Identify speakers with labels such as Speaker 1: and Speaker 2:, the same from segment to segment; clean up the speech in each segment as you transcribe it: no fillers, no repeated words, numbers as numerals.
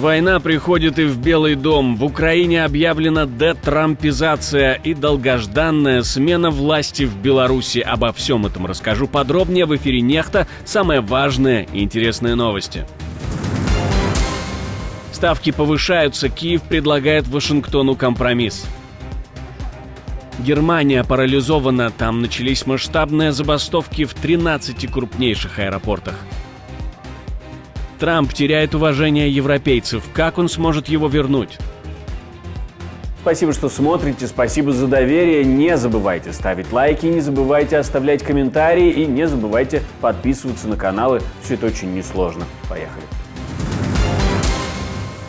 Speaker 1: Война приходит и в Белый дом. В Украине объявлена детрампизация и долгожданная смена власти в Беларуси. Обо всем этом расскажу подробнее в эфире «Нехта». Самые важные и интересные новости. Ставки повышаются. Киев предлагает Вашингтону компромисс. Германия парализована. Там начались масштабные забастовки в 13 крупнейших аэропортах. Трамп теряет уважение европейцев. Как он сможет его вернуть? Спасибо, что смотрите, спасибо за доверие. Не забывайте ставить лайки, не забывайте оставлять комментарии и не забывайте подписываться на каналы. Все это очень несложно. Поехали.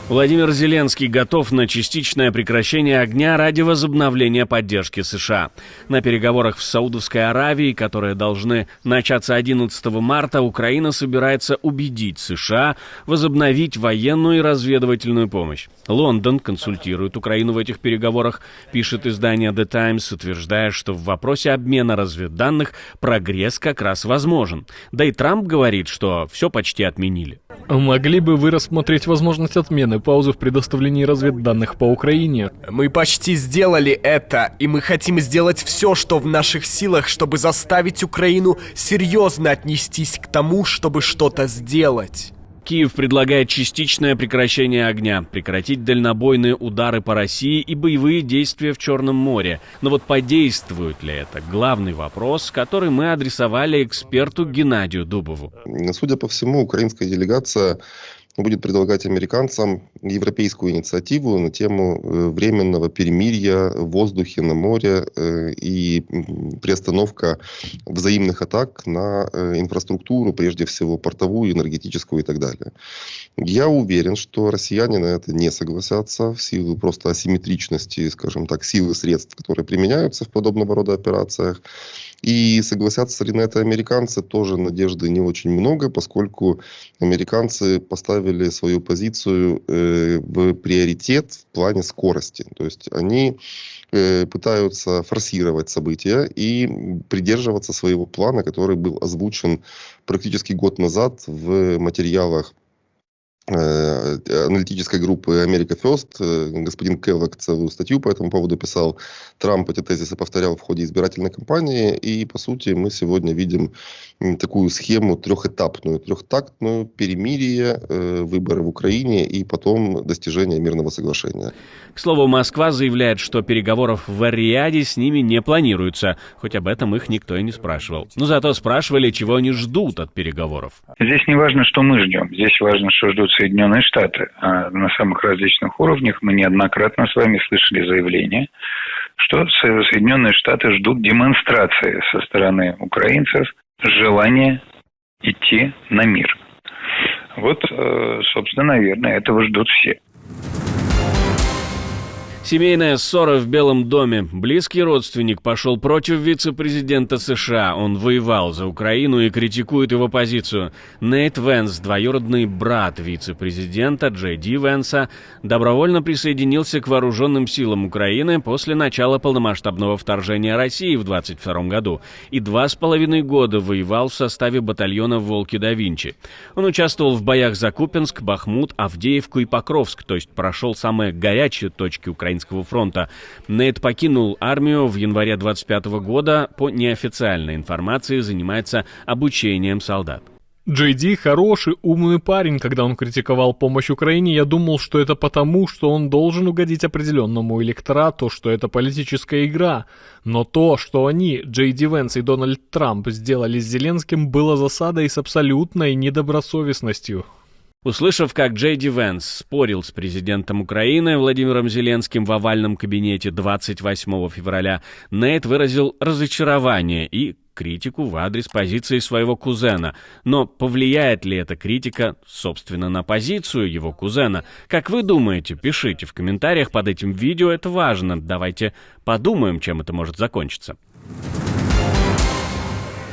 Speaker 1: Владимир Зеленский готов на частичное прекращение огня ради возобновления поддержки США. На переговорах в Саудовской Аравии, которые должны начаться 11 марта, Украина собирается убедить США возобновить военную и разведывательную помощь. Лондон консультирует Украину в этих переговорах, пишет издание The Times, утверждая, что в вопросе обмена разведданных прогресс как раз возможен. Да и Трамп говорит, что все почти отменили.
Speaker 2: Могли бы вы рассмотреть возможность отмены паузы в предоставлении разведданных по Украине?
Speaker 3: Мы почти сделали это, и мы хотим сделать все, что в наших силах, чтобы заставить Украину серьезно отнестись к тому, чтобы что-то сделать.
Speaker 1: Киев предлагает частичное прекращение огня, прекратить дальнобойные удары по России и боевые действия в Черном море. Но вот подействует ли это? Главный вопрос, который мы адресовали эксперту Геннадию Дубову.
Speaker 4: Судя по всему, украинская делегация будет предлагать американцам европейскую инициативу на тему временного перемирия в воздухе, на море и приостановка взаимных атак на инфраструктуру, прежде всего портовую, энергетическую и так далее. Я уверен, что россияне на это не согласятся в силу просто асимметричности, скажем так, силы средств, которые применяются в подобного рода операциях. И согласятся ли на это американцы, тоже надежды не очень много, поскольку американцы поставили свою позицию в приоритет в плане скорости. То есть они пытаются форсировать события и придерживаться своего плана, который был озвучен практически год назад в материалах аналитической группы America First. Господин Келлог целую статью по этому поводу писал. Трамп эти тезисы повторял в ходе избирательной кампании. И, по сути, мы сегодня видим такую схему трехтактную перемирие, выборы в Украине и потом достижение мирного соглашения.
Speaker 1: К слову, Москва заявляет, что переговоров в Эр-Рияде с ними не планируется. Хоть об этом их никто и не спрашивал. Но зато спрашивали, чего они ждут от переговоров.
Speaker 5: Здесь не важно, что мы ждем. Здесь важно, что ждут Соединенные Штаты. А на самых различных уровнях мы неоднократно с вами слышали заявление, что Соединенные Штаты ждут демонстрации со стороны украинцев желания идти на мир. Вот, собственно, наверное, этого ждут все.
Speaker 1: Семейная ссора в Белом доме. Близкий родственник пошел против вице-президента США. Он воевал за Украину и критикует его позицию. Нейт Венс, двоюродный брат вице-президента Джей Ди Венса, добровольно присоединился к вооруженным силам Украины после начала полномасштабного вторжения России в 2022 году и 2,5 года воевал в составе батальона «Волки да Винчи». Он участвовал в боях за Купянск, Бахмут, Авдеевку и Покровск, то есть прошел самые горячие точки Украинского фронта. Нейт покинул армию в январе 2025 года. По неофициальной информации занимается обучением солдат.
Speaker 2: Джей Ди хороший, умный парень. Когда он критиковал помощь Украине, я думал, что это потому, что он должен угодить определенному электорату, что это политическая игра. Но то, что они, Джей Ди Венс и Дональд Трамп, сделали с Зеленским, было засадой с абсолютной недобросовестностью.
Speaker 1: Услышав, как Джей Ди Венс спорил с президентом Украины Владимиром Зеленским в овальном кабинете 28 февраля, Нейт выразил разочарование и критику в адрес позиции своего кузена. Но повлияет ли эта критика, собственно, на позицию его кузена? Как вы думаете? Пишите в комментариях под этим видео, это важно. Давайте подумаем, чем это может закончиться.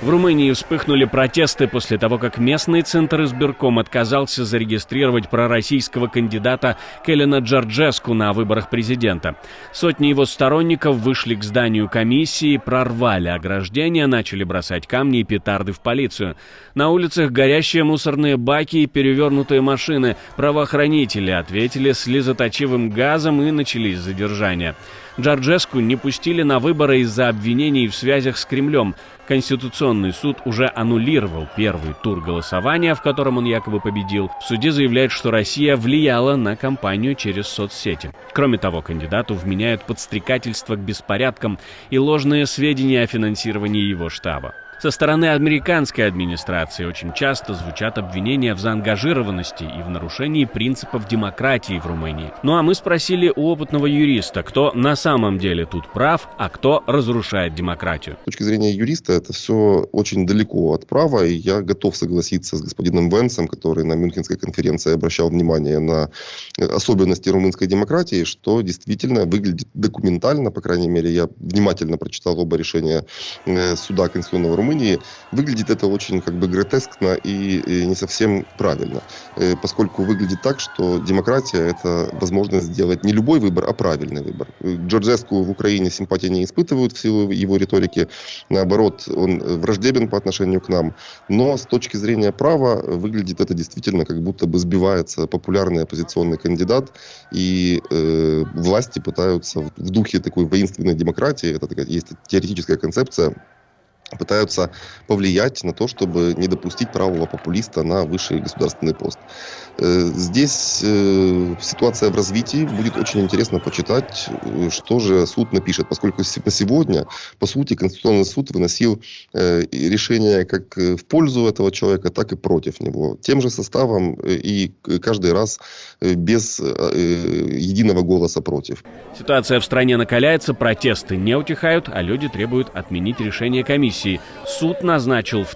Speaker 1: В Румынии вспыхнули протесты после того, как местный центр избирком отказался зарегистрировать пророссийского кандидата Калина Джорджеску на выборах президента. Сотни его сторонников вышли к зданию комиссии, прорвали ограждения, начали бросать камни и петарды в полицию. На улицах горящие мусорные баки и перевернутые машины. Правоохранители ответили слезоточивым газом и начались задержания. Джорджеску не пустили на выборы из-за обвинений в связях с Кремлем. Конституционный суд уже аннулировал первый тур голосования, в котором он якобы победил. В суде заявляют, что Россия влияла на кампанию через соцсети. Кроме того, кандидату вменяют подстрекательство к беспорядкам и ложные сведения о финансировании его штаба. Со стороны американской администрации очень часто звучат обвинения в заангажированности и в нарушении принципов демократии в Румынии. Ну а мы спросили у опытного юриста, кто на самом деле тут прав, а кто разрушает демократию.
Speaker 4: С точки зрения юриста это все очень далеко от права, и я готов согласиться с господином Венсом, который на Мюнхенской конференции обращал внимание на особенности румынской демократии, что действительно выглядит документально, по крайней мере, я внимательно прочитал оба решения суда Конституционного Румынии. Выглядит это очень гротескно и не совсем правильно, поскольку выглядит так, что демократия – это возможность сделать не любой выбор, а правильный выбор. Джорджеску в Украине симпатии не испытывают в силу его риторики, наоборот, он враждебен по отношению к нам, но с точки зрения права выглядит это действительно, как будто бы сбивается популярный оппозиционный кандидат, и власти пытаются в духе такой воинственной демократии, это такая есть теоретическая концепция, пытаются повлиять на то, чтобы не допустить правого популиста на высший государственный пост. Здесь ситуация в развитии. Будет очень интересно почитать, что же суд напишет, поскольку на сегодня, по сути, Конституционный суд выносил решение как в пользу этого человека, так и против него. Тем же составом и каждый раз без единого голоса против.
Speaker 1: Ситуация в стране накаляется, протесты не утихают, а люди требуют отменить решение комиссии. Суд назначил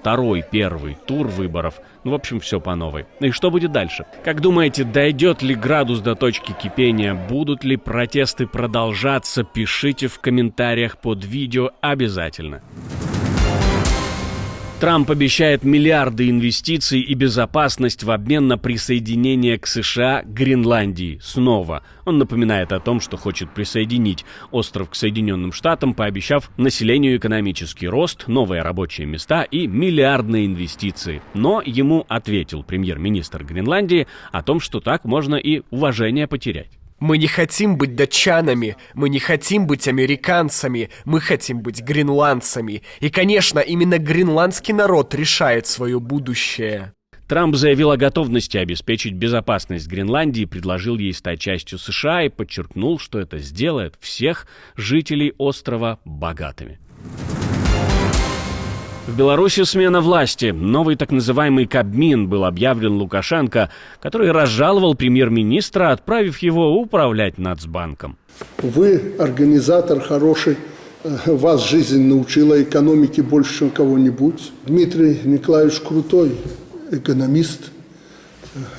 Speaker 1: первый тур выборов. В общем, все по новой. И что будет дальше? Как думаете, дойдет ли градус до точки кипения? Будут ли протесты продолжаться? Пишите в комментариях под видео обязательно. Трамп обещает миллиарды инвестиций и безопасность в обмен на присоединение к США Гренландии. Снова. Он напоминает о том, что хочет присоединить остров к Соединенным Штатам, пообещав населению экономический рост, новые рабочие места и миллиардные инвестиции. Но ему ответил премьер-министр Гренландии о том, что так можно и уважение потерять.
Speaker 3: Мы не хотим быть датчанами, мы не хотим быть американцами, мы хотим быть гренландцами. И, конечно, именно гренландский народ решает свое будущее.
Speaker 1: Трамп заявил о готовности обеспечить безопасность Гренландии, предложил ей стать частью США и подчеркнул, что это сделает всех жителей острова богатыми. В Беларуси смена власти. Новый так называемый Кабмин был объявлен Лукашенко, который разжаловал премьер-министра, отправив его управлять Нацбанком.
Speaker 6: Вы организатор хороший, вас жизнь научила экономике больше, чем кого-нибудь. Дмитрий Николаевич крутой экономист.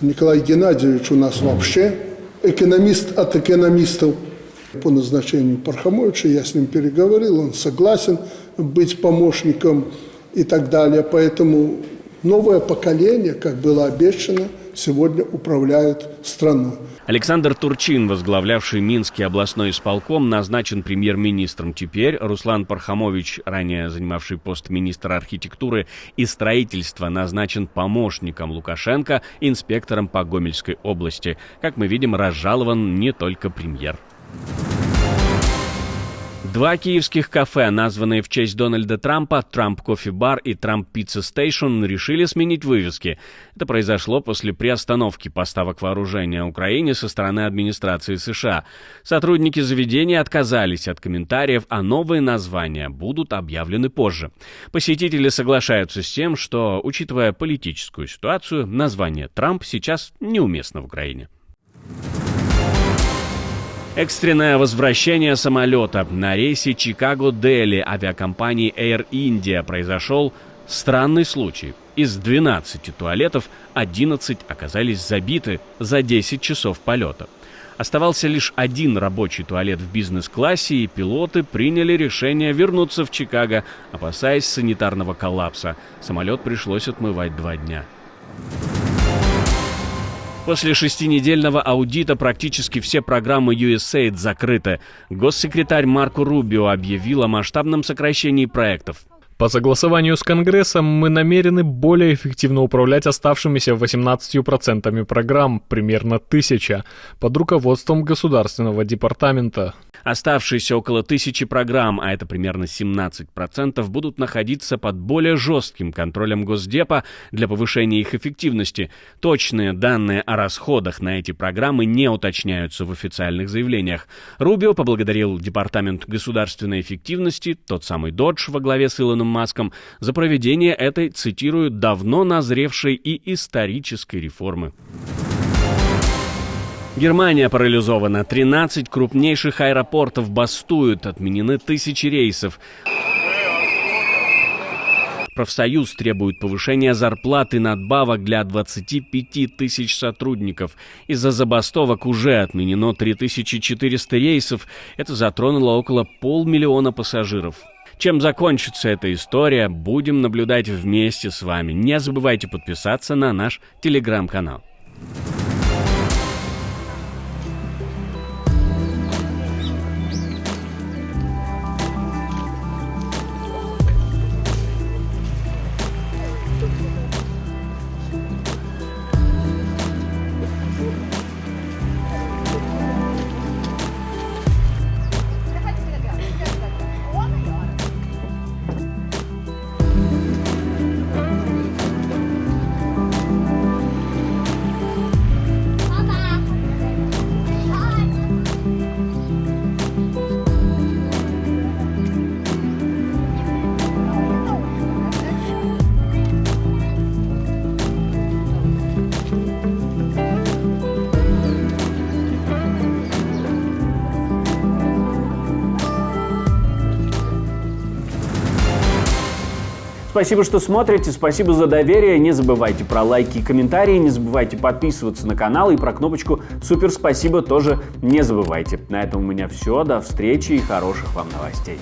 Speaker 6: Николай Геннадьевич у нас вообще экономист от экономистов. По назначению Пархомовича я с ним переговорил, он согласен быть помощником и так далее. Поэтому новое поколение, как было обещано, сегодня управляет страной.
Speaker 1: Александр Турчин, возглавлявший Минский областной исполком, назначен премьер-министром теперь. Руслан Пархомович, ранее занимавший пост министра архитектуры и строительства, назначен помощником Лукашенко, инспектором по Гомельской области. Как мы видим, разжалован не только премьер. Два киевских кафе, названные в честь Дональда Трампа, Трамп Кофе Бар и Трамп Пицца Стейшн, решили сменить вывески. Это произошло после приостановки поставок вооружения Украине со стороны администрации США. Сотрудники заведения отказались от комментариев, а новые названия будут объявлены позже. Посетители соглашаются с тем, что, учитывая политическую ситуацию, название Трамп сейчас неуместно в Украине. Экстренное возвращение самолета. На рейсе Чикаго-Дели авиакомпании Air India произошел странный случай. Из 12 туалетов 11 оказались забиты за 10 часов полета. Оставался лишь один рабочий туалет в бизнес-классе, и пилоты приняли решение вернуться в Чикаго, опасаясь санитарного коллапса. Самолет пришлось отмывать 2 дня. После 6-недельного аудита практически все программы USAID закрыты. Госсекретарь Марко Рубио объявил о масштабном сокращении проектов.
Speaker 2: По согласованию с Конгрессом мы намерены более эффективно управлять оставшимися 18% программ, примерно 1000, под руководством Государственного департамента.
Speaker 1: Оставшиеся около 1000 программ, а это примерно 17%, будут находиться под более жестким контролем Госдепа для повышения их эффективности. Точные данные о расходах на эти программы не уточняются в официальных заявлениях. Рубио поблагодарил Департамент государственной эффективности, тот самый Dodge во главе с Илоном Маском, за проведение этой, цитирую, «давно назревшей и исторической реформы». Германия парализована. 13 крупнейших аэропортов бастуют, отменены тысячи рейсов. Профсоюз требует повышения зарплат и надбавок для 25 тысяч сотрудников. Из-за забастовок уже отменено 3400 рейсов. Это затронуло около 500 000 пассажиров. Чем закончится эта история, будем наблюдать вместе с вами. Не забывайте подписаться на наш телеграм-канал. Спасибо, что смотрите, спасибо за доверие. Не забывайте про лайки и комментарии, не забывайте подписываться на канал и про кнопочку «Супер спасибо» тоже не забывайте. На этом у меня все. До встречи и хороших вам новостей.